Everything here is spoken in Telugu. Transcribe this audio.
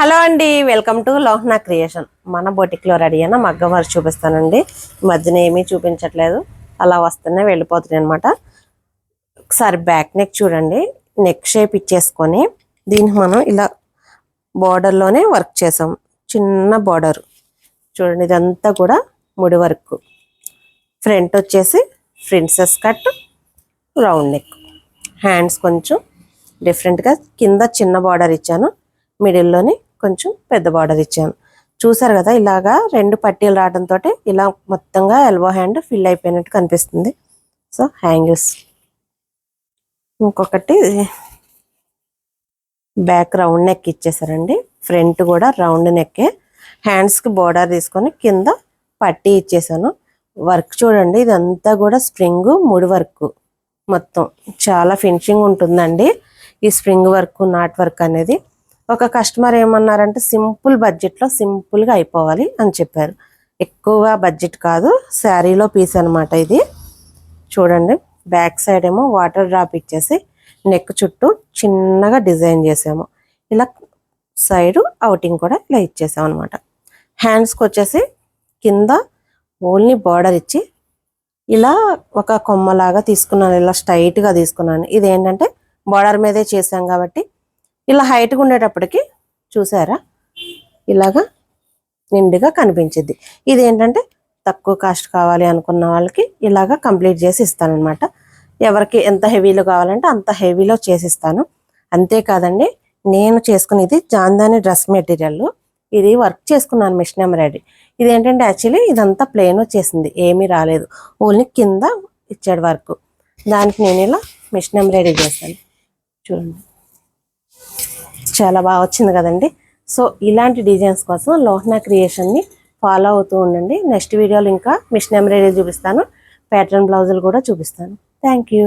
హలో అండి, వెల్కమ్ టు లోహనా క్రియేషన్. మన బొటిక్లో రెడీ అయిన మగ్గం వర్క్ చూపిస్తానండి. మధ్యన ఏమీ చూపించట్లేదు, అలా వస్తూనే వెళ్ళిపోతున్నాయి అనమాట. ఒకసారి బ్యాక్ నెక్ చూడండి, నెక్ షేప్ ఇచ్చేసుకొని దీనికి మనం ఇలా బార్డర్లోనే వర్క్ చేసాం. చిన్న బార్డర్ చూడండి, ఇదంతా కూడా ముడి వర్క్. ఫ్రంట్ వచ్చేసి princess cut, round neck. Hands కొంచెం డిఫరెంట్గా కింద చిన్న బార్డర్ ఇచ్చాను, మిడిల్లోని కొంచెం పెద్ద బార్డర్ ఇచ్చాను. చూసారు కదా, ఇలాగా రెండు పట్టీలు రావడంతో ఇలా మొత్తంగా ఎల్బో హ్యాండ్ ఫిల్ అయిపోయినట్టు కనిపిస్తుంది. సో హ్యాంగిల్స్, ఇంకొకటి బ్యాక్ రౌండ్ నెక్ ఇచ్చేసారండి. ఫ్రంట్ కూడా రౌండ్ నెక్కే. హ్యాండ్స్కి బార్డర్ తీసుకొని కింద పట్టీ ఇచ్చేసాను. వర్క్ చూడండి, ఇదంతా కూడా స్ప్రింగ్ ముడి వర్క్. మొత్తం చాలా ఫినిషింగ్ ఉంటుందండి ఈ స్ప్రింగ్ వర్క్, నాట్ వర్క్ అనేది. ఒక కస్టమర్ ఏమన్నారంటే సింపుల్ బడ్జెట్లో సింపుల్గా అయిపోవాలి అని చెప్పారు. ఎక్కువగా బడ్జెట్ కాదు, శారీలో పీస్ అనమాట ఇది. చూడండి, బ్యాక్ సైడ్ ఏమో వాటర్ డ్రాప్ ఇచ్చేసి నెక్ చుట్టూ చిన్నగా డిజైన్ చేసాము. ఇలా సైడ్ అవుటింగ్ కూడా ఇలా ఇచ్చేసాం అనమాట. హ్యాండ్స్కి వచ్చేసి కింద ఓన్లీ బార్డర్ ఇచ్చి ఇలా ఒక కొమ్మలాగా తీసుకున్నాను, ఇలా స్ట్రైట్గా తీసుకున్నాను. ఇదేంటంటే బార్డర్ మీదే చేసాం కాబట్టి ఇలా హైట్గా ఉండేటప్పటికి చూసారా ఇలాగా నిండుగా కనిపించింది. ఇది ఏంటంటే తక్కువ కాస్ట్ కావాలి అనుకున్న వాళ్ళకి ఇలాగా కంప్లీట్ చేసి ఇస్తానన్నమాట. ఎవరికి ఎంత హెవీలో కావాలంటే అంత హెవీలో చేసిస్తాను. అంతేకాదండి, నేను చేసుకునేది జాందాని డ్రెస్ మెటీరియల్. ఇది వర్క్ చేసుకున్నాను మిషన్ ఎంబ్రాయిడరీ. ఇది ఏంటంటే యాక్చువల్లీ ఇదంతా ప్లెయిన్ వచ్చేసింది, ఏమీ రాలేదు, ఓన్లీ కింద ఇచ్చాడు వర్క్. దానికి నేను ఇలా మిషన్ ఎంబ్రాయిడరీ చేస్తాను. చూడండి, చాలా బాగా వచ్చింది కదండి. సో ఇలాంటి డిజైన్స్ కోసం లోహనా క్రియేషన్ని ఫాలో అవుతూ ఉండండి. నెక్స్ట్ వీడియోలో ఇంకా మిషన్ ఎంబ్రాయిడరీ చూపిస్తాను, ప్యాటర్న్ బ్లౌజులు కూడా చూపిస్తాను. Thank you.